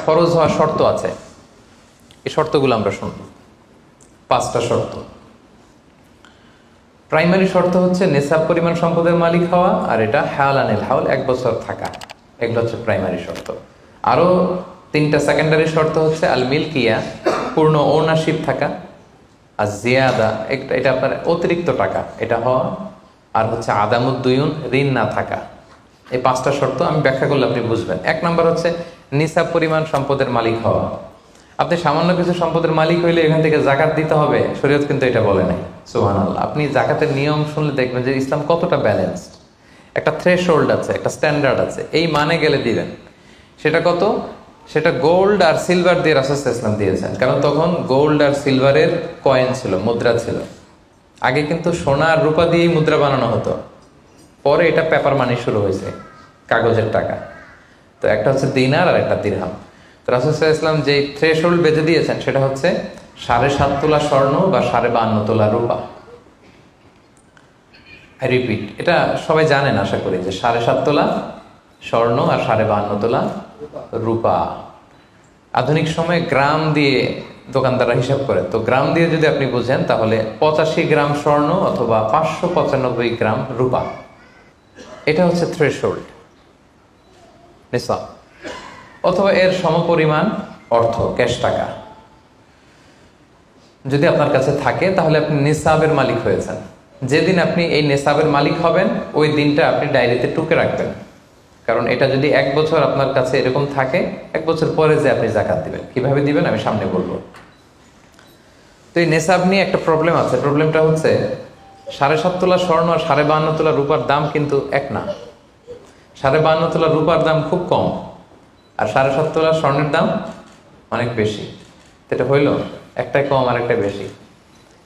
ফরজ হওয়ার শর্ত আছে, এই শর্তগুলো আমরা শুনব। 5টা শর্ত। প্রাইমারি শর্ত হচ্ছে নেসাব পরিমাণ সম্পদের মালিক হওয়া, আর এটা হাওলানিল হাউল 1 বছর থাকা। এগুলো হচ্ছে প্রাইমারি শর্ত। আরো 3টা সেকেন্ডারি শর্ত হচ্ছে আল মিলকিয়া, পূর্ণ ওনারশিপ থাকা, আর জিয়াদা, এটা আপনার অতিরিক্ত টাকা এটা হওয়া, আর হচ্ছে আদামুদ্দুয়ুন, ঋণ না থাকা। এই 5টা শর্ত আমি ব্যাখ্যা করলে আপনি বুঝবেন। 1 নম্বর হচ্ছে নিসাব পরিমাণ সম্পদের মালিক হওয়া। আপনি সামান্য কিছু সম্পদের মালিক হইলে এখান থেকে জাকাত দিতে হবে, শরীয়ত কিন্তু এটা বলে নাই। সুবহানাল্লাহ। আপনি জাকাতের নিয়ম শুনলে দেখবেন যে ইসলাম কতটা ব্যালেন্সড। একটা থ্রেশহোল্ড আছে, একটা স্ট্যান্ডার্ড আছে, এই মানে গেলে দিবেন। সেটা কত? সেটা গোল্ড আর সিলভার দিয়ে রাসূল সাল্লাল্লাহু আলাইহি ওয়াসাল্লাম দিয়েছেন, কারণ তখন গোল্ড আর সিলভারের কয়েন ছিল, মুদ্রা ছিল। আগে কিন্তু সোনা আর রূপা দিয়েই মুদ্রা বানানো হতো, পরে এটা পেপার মানি শুরু হয়েছে, কাগজের টাকা। তো একটা হচ্ছে দিনার আর একটা দিরহাম। তো রাসূল সাল্লাল্লাহু আলাইহি ওয়াসাল্লাম যে থ্রেশহোল্ড বেঁধে দিয়েছেন সেটা হচ্ছে 7.5 তোলা স্বর্ণ বা 52.5 তোলা রূপা। আই রিপিট, এটা সবাই জানেন আশা করি, যে 7.5 তোলা স্বর্ণ আর 52.5 তোলা রূপা। আধুনিক সময়ে গ্রাম দিয়ে দোকানদাররা হিসাব করে, তো গ্রাম দিয়ে যদি আপনি বুঝেন তাহলে 85 গ্রাম স্বর্ণ অথবা 595 গ্রাম রূপা, এটা হচ্ছে থ্রেশহোল্ড নিসাব, অথবা এর সমপরিমাণ অর্থ, ক্যাশ টাকা যদি আপনার কাছে থাকে তাহলে আপনি নিসাবের মালিক হয়েছেন। যেদিন আপনি এই নিসাবের মালিক হবেন ওই দিনটা আপনি ডায়েরিতে টুকে রাখবেন, কারণ এটা যদি 1 বছর আপনার কাছে এরকম থাকে, 1 বছর পরে যে আপনি জাকাত দিবেন, কিভাবে দিবেন আমি সামনে বলবো। তো এই নেসাব নিয়ে একটা প্রবলেম আছে। প্রবলেমটা হচ্ছে 7.5 তোলা স্বর্ণ আর 52.5 তোলা রূপার দাম কিন্তু এক না। 52.5 তোলা রূপার দাম খুব কম, আর 7.5 তোলা স্বর্ণের দাম অনেক বেশি। এটা হইল একটাই কম আর একটা বেশি।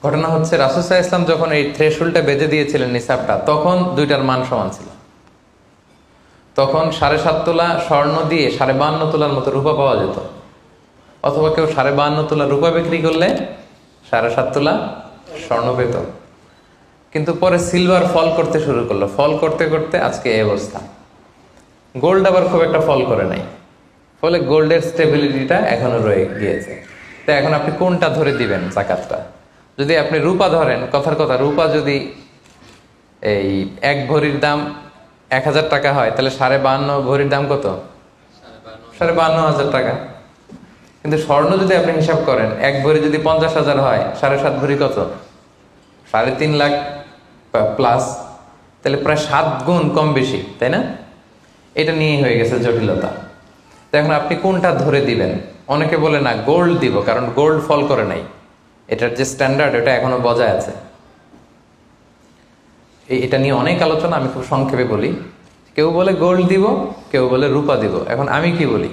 ঘটনা হচ্ছে রাসূল সাল্লাল্লাহু আলাইহি ওয়াসাল্লাম যখন এই থ্রেশহোল্ডটা বেঁধে দিয়েছিলেন নিসাবটা, তখন দুইটার মান সমান ছিল। তখন 7.5 তোলা স্বর্ণ দিয়ে 52.5 তোলার মতো রূপা পাওয়া যেত, অথবা কেউ 52.5 তোলা রূপা বিক্রি করলে 7.5 তোলা স্বর্ণ পেত। কিন্তু পরে সিলভার ফল করতে শুরু করলো, ফল করতে করতে আজকে এই অবস্থা। গোল্ড আবার খুব একটা ফল করে নাই, ফলে গোল্ডের স্টেবিলিটিটা এখনো রয়ে গিয়েছে। তো এখন আপনি কোনটা ধরে দিবেন জাকাতটা? যদি আপনি রূপা ধরেন, কথার কথা, রূপা যদি এই 1 ভরির দাম 1000 টাকা হয়, তাহলে 52.5 ভরির দাম কত? 52,500 টাকা। কিন্তু স্বর্ণ যদি আপনি হিসাব করেন, 1 ভরি যদি 50,000 হয়, 7.5 ভরি কত? 3.5 লাখ প্লাস, তাহলে প্রায় 7 গুণ কম বেশি, তাই না? এটা নিয়েই হয়ে গেছে জটিলতা। তো এখন আপনি কোনটা ধরে দিবেন? অনেকে বলে না গোল্ড দিব, কারণ গোল্ড ফল করে নাই, এটার যে স্ট্যান্ডার্ড এটা এখনো বজায় আছে। এটা নিয়ে অনেক আলোচনা, আমি খুব সংক্ষেপে বলি। কেউ বলে গোল্ড দিব, কেউ বলে রূপা দিব। এখন আমি কি বলি?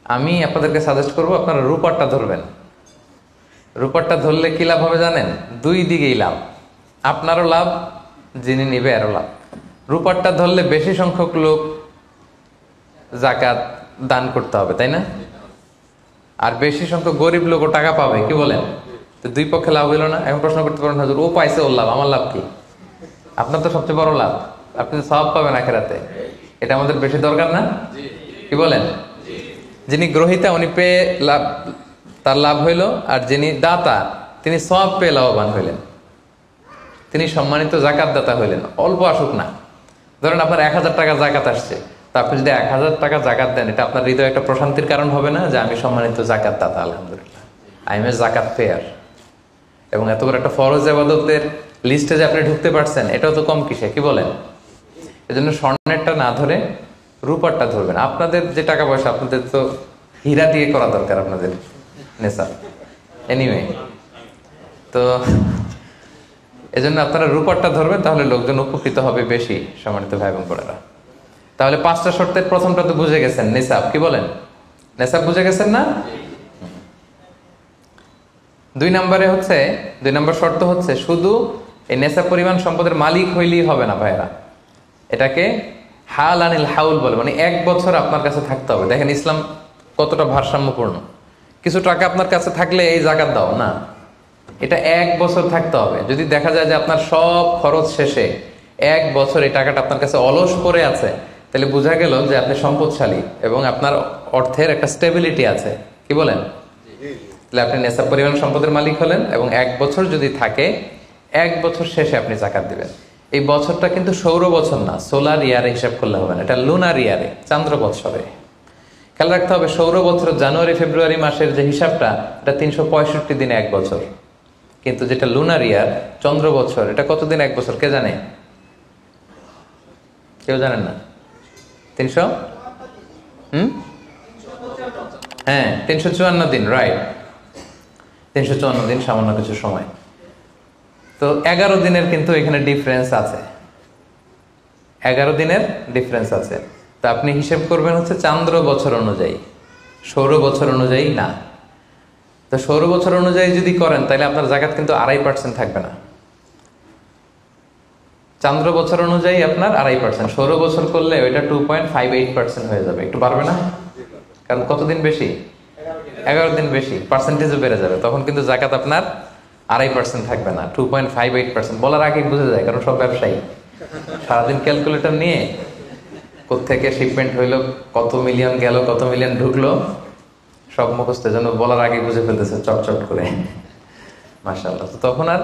আমি আপনাদেরকে সাজেস্ট করবো আপনারা রূপারটা ধরবেন। রূপারটা ধরলে কি লাভ হবে জানেন? 2 দিকেই লাভ, আপনারও লাভ, যিনি নিবে আরও লাভ। রূপারটা ধরলে বেশি সংখ্যক লোক জাকাত দান করতে হবে, তাই না? আর বেশি সংখ্যক গরিব লোকও টাকা পাবে, কি বলেন? তো 2 পক্ষে লাভ হইল না। এখন প্রশ্ন করতে পারেন, হুজুর ও পাইছে ওর লাভ, আমার লাভ কি? আপনার তো সবচেয়ে বড় লাভ, আপনি সওয়াব পাবেন আখিরাতে। এটা আমাদের বেশি দরকার না? কি বলেন? যিনি গ্রহীতা উনি পেয়ে লাভ, তার লাভ হইল, আর যিনি দাতা তিনি সওয়াব পেয়ে লাভবান হইলেন, তিনি সম্মানিত জাকাত দাতা হইলেন। অল্প আসুক না, ধরেন আপনার 1000 টাকা জাকাত আসছে, তা আপনি যদি 1000 টাকা জাকাত দেন, এটা আপনার হৃদয়ে একটা প্রশান্তির কারণ হবে না যে আমি সম্মানিত জাকাত দাতা, আলহামদুলিল্লাহ, আই এম এ জাকাত পেয়ার। এবং এত বড় একটা ফরজ ইবাদতের লিস্টে যে আপনি ঢুকতে পারছেন, এটাও তো কম কিসে, কি বলেন? এজন্য স্বর্ণেরটা না ধরে রূপারটা ধরবেন। আপনাদের যে টাকা পয়সা, আপনাদের তো হীরা দিয়ে করা দরকার আপনাদের নেশা। এনিওয়ে, তো এজন্য আপনারা রূপারটা ধরবেন, তাহলে লোকজন উপকৃত হবে বেশি, সম্মানিত ভাই এবং বোনেরা। তাহলে 5টা শর্তের প্রথমটা তো বুঝে গেছেন, নিসাব। কি বলেন? নিসাব বুঝে গেছেন না? 2 নম্বর শর্ত হচ্ছে শুধু এই নেসাব পরিমাণ সম্পদের মালিক হইলেই হবে না ভাইরা, এটাকে হাওলানিল হাউল বলে, মানে 1 বছর আপনার কাছে থাকতে হবে। দেখেন ইসলাম কতটা ভারসাম্যপূর্ণ। কিছু টাকা আপনার কাছে থাকলে এই জাকাত দাও না, এটা 1 বছর থাকতে হবে। যদি দেখা যায় যে আপনার সব খরচ শেষে 1 বছর এই টাকাটা আপনার কাছে অলস পড়ে আছে, তাহলে বোঝা গেল যে আপনি সম্পদশালী এবং আপনার অর্থের একটা স্টেবিলিটি আছে, কি বলেন? তাহলে আপনি নেশাব পরিমাণ সম্পদের মালিক হলেন, এবং 1 বছর যদি থাকে 1 বছর শেষে আপনি জাকাত দিবেন। এই বছরটা কিন্তু সৌর বছর না, সোলার ইয়ারে হিসাব করলে হবে না, এটা লুনার ইয়ারে, চান্দ্র বছরে। খেয়াল রাখতে হবে, সৌর বছর জানুয়ারি ফেব্রুয়ারি মাসের যে হিসাবটা, এটা 365 দিনে 1 বছর, কিন্তু যেটা লুনার ইয়ার, চন্দ্র বছর, এটা কতদিন 1 বছর কে জানে? কেউ জানেন না? 300 হ্যাঁ 354 দিন, রাইট, 354 দিন, সামান্য কিছু সময়। তো 11 দিনের কিন্তু এখানে ডিফারেন্স আছে, 11 দিনের ডিফারেন্স আছে। তো আপনি হিসেব করবেন হচ্ছে চান্দ্র বছর অনুযায়ী, সৌর বছর অনুযায়ী না। তো সৌর বছর অনুযায়ী যদি করেন তাহলে আপনার জাকাত কিন্তু 2.5% থাকবে না। চান্দ্র বছর অনুযায়ী আপনার 2.5%, সৌর বছর করলে ওইটা 2.58% হয়ে যাবে, একটু বাড়বে না? কারণ কতদিন বেশি? 11 দিন বেশি, পার্সেন্টেজও বেড়ে যাবে, তখন কিন্তু জাকাত আপনার 2.5% থাকবে না, 2.58%। বলার আগে বুঝে যায়, কারণ সব ব্যবসায়ী সারাদিন ক্যালকুলেটর নিয়ে কোত্থেকে শিপমেন্ট হইলো, কত মিলিয়ন গেল, কত মিলিয়ন ঢুকলো, সব মুখস্থ, যেন বলার আগে বুঝে ফেলতেছে চটচট করে, মাশাআল্লাহ। তো তখন আর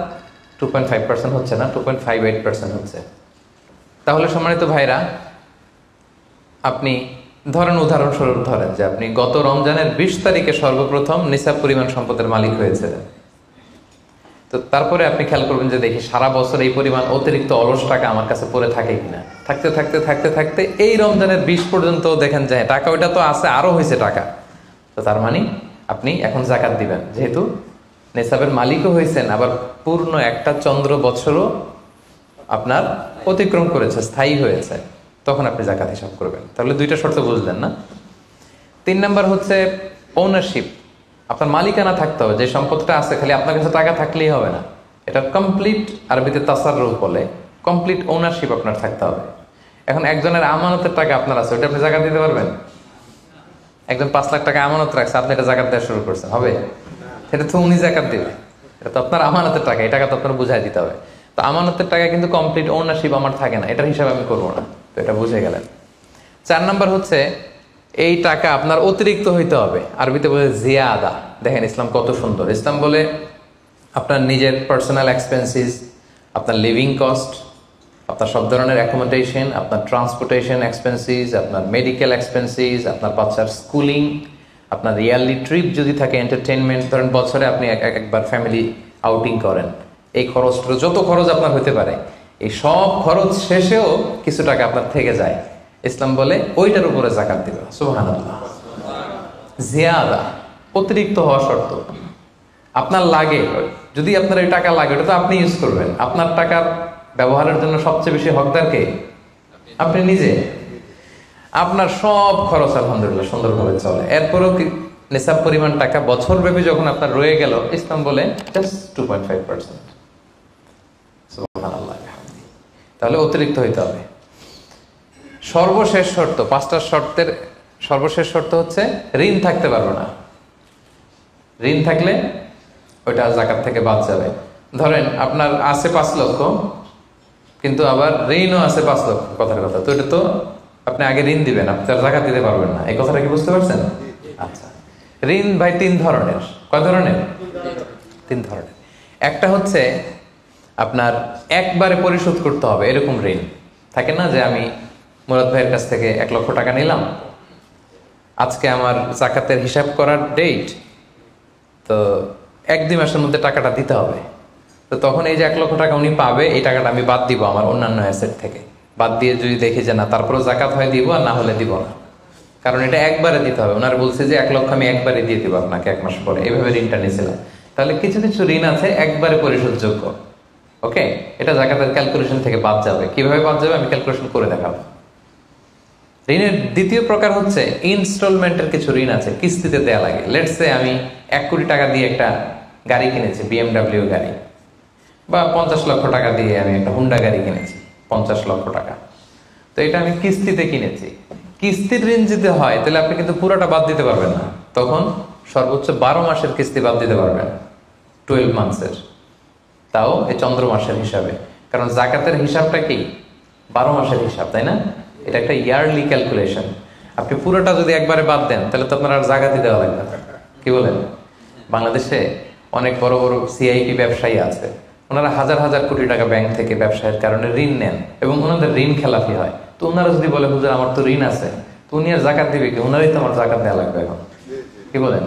2.5% হচ্ছে না, 2.58% হচ্ছে। তাহলে সম্মানিত ভাইরা, আপনি ধরেন, উদাহরণস্বরূপ ধরেন যে আপনি গত রমজানের 20 তারিখে সর্বপ্রথম নিসাব পরিমাণ সম্পদের মালিক হয়েছিলেন। তো তারপরে আপনি খেয়াল করবেন যে দেখি সারা বছর এই পরিমাণ অতিরিক্ত অলস টাকা আমার কাছে পড়ে থাকে কিনা। থাকতে থাকতে থাকতে থাকতে এই রমজানের 20 পর্যন্ত দেখেন যায় টাকা ওইটা তো আছে, আরো হয়েছে টাকা। তো তার মানে আপনি এখন জাকাত দিবেন, যেহেতু নেসাবের মালিকও হয়েছেন, আবার পূর্ণ একটা চন্দ্র বছরও আপনার অতিক্রম করেছে, স্থায়ী হয়েছে, তখন আপনি জাকাত হিসাব করবেন। তাহলে 2টা শর্ত বুঝলেন না? 3 নাম্বার হচ্ছে ওনারশিপ, আপনার মালিকানা থাকতে হবে। যে সম্পদটা আছে, খালি আপনার কাছে টাকা থাকলেই হবে না, এটা কমপ্লিট, আরবিতে তাসাররুফ বলে, কমপ্লিট ওনারশিপ আপনার থাকতে হবে। এখন একজনের আমানতের টাকা আপনার আছে, ওটা আপনি জাকাত দিতে পারবেন? একজন 5 লাখ টাকা আমানত রাখছে, আপনি এটা জাকাত দেওয়া শুরু করছেন, হবে? সেটা তো উনি জাকাত দিবে, এটা তো আপনার আমানতের টাকা, এই টাকা তো আপনার বুঝাই দিতে হবে। তো আমানতের টাকা কিন্তু কমপ্লিট ওনারশিপ আমার থাকে না, এটার হিসাব আমি করবো না। তো এটা বুঝে গেলেন। 4 নাম্বার হচ্ছে এই টাকা আপনার অতিরিক্ত হইতে হবে, আরবিতে বলে জিয়াদা। দেখেন ইসলাম কত সুন্দর, ইসলাম বলে আপনার নিজের পার্সোনাল এক্সপেন্সিস, আপনার লিভিং কস্ট, আপনার সব ধরনের অ্যাকোমোডেশন, আপনার ট্রান্সপোর্টেশন এক্সপেন্সিস, আপনার মেডিকেল এক্সপেন্সিস, আপনার বাচ্চার স্কুলিং, আপনার ইয়ারলি ট্রিপ যদি থাকে, এন্টারটেনমেন্ট, ধরেন বছরে আপনি একবার ফ্যামিলি আউটিং করেন, এই খরচটা, যত খরচ আপনার হতে পারে, এই সব খরচ শেষেও কিছু টাকা আপনার থেকে যায়, ইসলাম বলে ওইটার উপরে জাকাত দিবে। সুবহানাল্লাহ। জিয়াদা, অতিরিক্ত হওয়া শর্ত। আপনার লাগে, যদি আপনার এই টাকা লাগে, ওটা তো আপনি ইউজ করবেন। আপনার টাকার ব্যবহারের জন্য সবচেয়ে বেশি হকদার কে? আপনি নিজে। আপনার সব খরচ আলহামদুলিল্লাহ সুন্দরভাবে চলে, এরপরেও নিসাব পরিমাণ টাকা বছর ব্যাপী যখন আপনার রয়ে গেল, ইসলাম বলে জাস্ট 2.5%। সুবহানাল্লাহ। তাহলে অতিরিক্ত হইতে হবে। সর্বশেষ শর্ত, 5টা শর্তের সর্বশেষ শর্ত হচ্ছে ঋণ থাকতে পারবে না। ঋণ থাকলে ওইটা জাকাত থেকে বাদ যাবে। ধরেন আপনার আছে 5 লক্ষ, কিন্তু আবার ঋণও আছে 5 লক্ষ, কথার কথা, তো এটা তো আপনি আগে ঋণ দিবেন, আপনি তার জাকাত দিতে পারবেন না, এই কথাটা কি বুঝতে পারছেন? আচ্ছা, ঋণ ভাই 3 ধরনের। কয় ধরনের? 3 ধরনের। একটা হচ্ছে আপনার একবারে পরিশোধ করতে হবে, এরকম ঋণ থাকে না, যে আমি মুরাদ ভাইয়ের কাছ থেকে 1 লক্ষ টাকা নিলাম, আজকে আমার জাকাতের হিসাব করার ডেট, তো 1-2 মাসের মধ্যে টাকাটা দিতে হবে। তো তখন এই যে 1 লক্ষ টাকা উনি পাবে, এই টাকাটা আমি বাদ দিব আমার অন্যান্য অ্যাসেট থেকে, বাদ দিয়ে যদি দেখি যে না তারপরে জাকাত হয় দিব, আর না হলে দিব না, কারণ এটা একবারে দিতে হবে। ওনার বলছে যে 1 লক্ষ আমি একবারে দিয়ে দিব আপনাকে 1 মাস পরে, এইভাবে ঋণটা নিয়েছিলাম। তাহলে কিছু কিছু ঋণ আছে একবারে পরিশোধযোগ্য, ওকে, এটা জাকাতের ক্যালকুলেশন থেকে বাদ যাবে। কিভাবে বাদ যাবে আমি ক্যালকুলেশন করে দেখাবো। ঋণের দ্বিতীয় প্রকার হচ্ছে ইনস্টলমেন্টের কিছু ঋণ আছে, কিস্তিতে দেয়া লাগে। লেটস সে আমি 1 কোটি টাকা দিয়ে একটা গাড়ি কিনেছি, BMW গাড়ি, বা 50 লক্ষ টাকা দিয়ে আমি একটা হুন্ডা গাড়ি কিনেছি, 50 লক্ষ টাকা। তো এটা আমি কিস্তিতে কিনেছি। কিস্তির ঋণ যদি হয় তাহলে আপনি কিন্তু পুরোটা বাদ দিতে পারবেন না, তখন সর্বোচ্চ 12 মাসের কিস্তি বাদ দিতে পারবেন, 12 মান্থসের, তাও এই চন্দ্র মাসের হিসাবে। কারণ জাকাতের হিসাবটা কি 12 মাসের হিসাব, তাই না? এটা একটা ইয়ারলি ক্যালকুলেশন। আপনি পুরোটা যদি একবারে বাদ দেন তাহলে তো আপনার আর জাকাতই দেওয়া লাগবে না। কি বলেন? বাংলাদেশে অনেক বড় বড় সিআইপি ব্যবসায়ী আছে, ওনারা হাজার হাজার কোটি টাকা ব্যাংক থেকে ব্যবসায়ের কারণে ঋণ নেন এবং ওনাদের ঋণ খেলাপি হয়। তো ওনারা যদি বলে হুজুর আমার তো ঋণ আছে, তো উনি আর জাকাত দিবে কি? ওনারই তো আমার জাকাত দেওয়া লাগবে এখন। কি বলেন?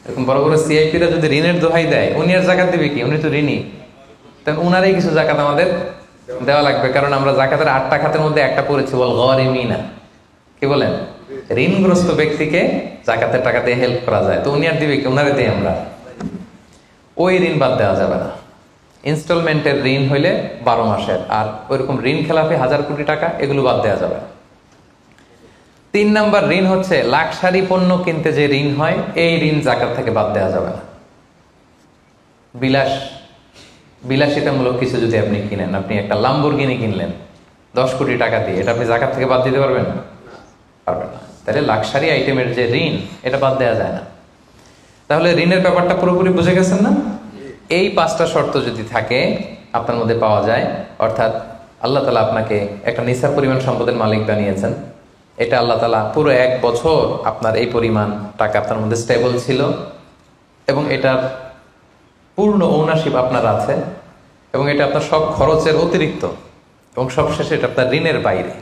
এরকম বড় বড় সিআইপিরা যদি ঋণের দোহাই দেয়, উনি আর জাকাত দিবে কি? উনি তো ঋণী। তখন উনারই কিছু জাকাত আমাদের দেওয়া লাগবে, কারণ আমরা জাকাতের 8টা খাতের মধ্যে একটা পড়েছি, বল গরিমিনা। কি বলেন? ঋণগ্রস্ত ব্যক্তিকে জাকাতের টাকা দিয়ে হেল্প করা যায়, তো উনি আর দিবে কি? উনারে দিই আমরা। ওই ঋণ বাদ দেওয়া যাবে না। ইনস্টলমেন্টের ঋণ হইলে 12 মাসের, আর ওইরকম ঋণ খেলাপি 1000 কোটি টাকা, এগুলো বাদ দেওয়া যাবে না। 3 নাম্বার ঋণ হচ্ছে লাক্সারি পণ্য কিনতে যে ঋণ হয়, এই ঋণ জাকাত থেকে বাদ দেওয়া যাবে না। বিলাসিতামূলক কিছু যদি আপনি কিনেন, আপনি একটা লাম্বরগিনি কিনলেন 10 কোটি টাকা দিয়ে, এটা আপনি জাকাত থেকে বাদ দিতে পারবেন? পারবেন না। তাহলে লাক্সারি আইটেমের যে ঋণ, এটা বাদ দেওয়া যায় না। তাহলে ঋণের ব্যাপারটা পুরোপুরি বুঝে গেছেন না? এই 5টা শর্ত যদি থাকে আপনার মধ্যে পাওয়া যায়, অর্থাৎ আল্লাহ তাআলা আপনাকে একটা নিসাব পরিমাণ সম্পদের মালিক বানিয়েছেন, এটা আল্লাহ তাআলা পুরো 1 বছর আপনার এই পরিমাণ টাকা আপনার মধ্যে স্টেবল ছিল এবং এটার পূর্ণ ওনারশিপ আপনার আছে, এবং এটা আপনার সব খরচের অতিরিক্ত, এবং সবশেষে এটা আপনার ঋণের বাইরে।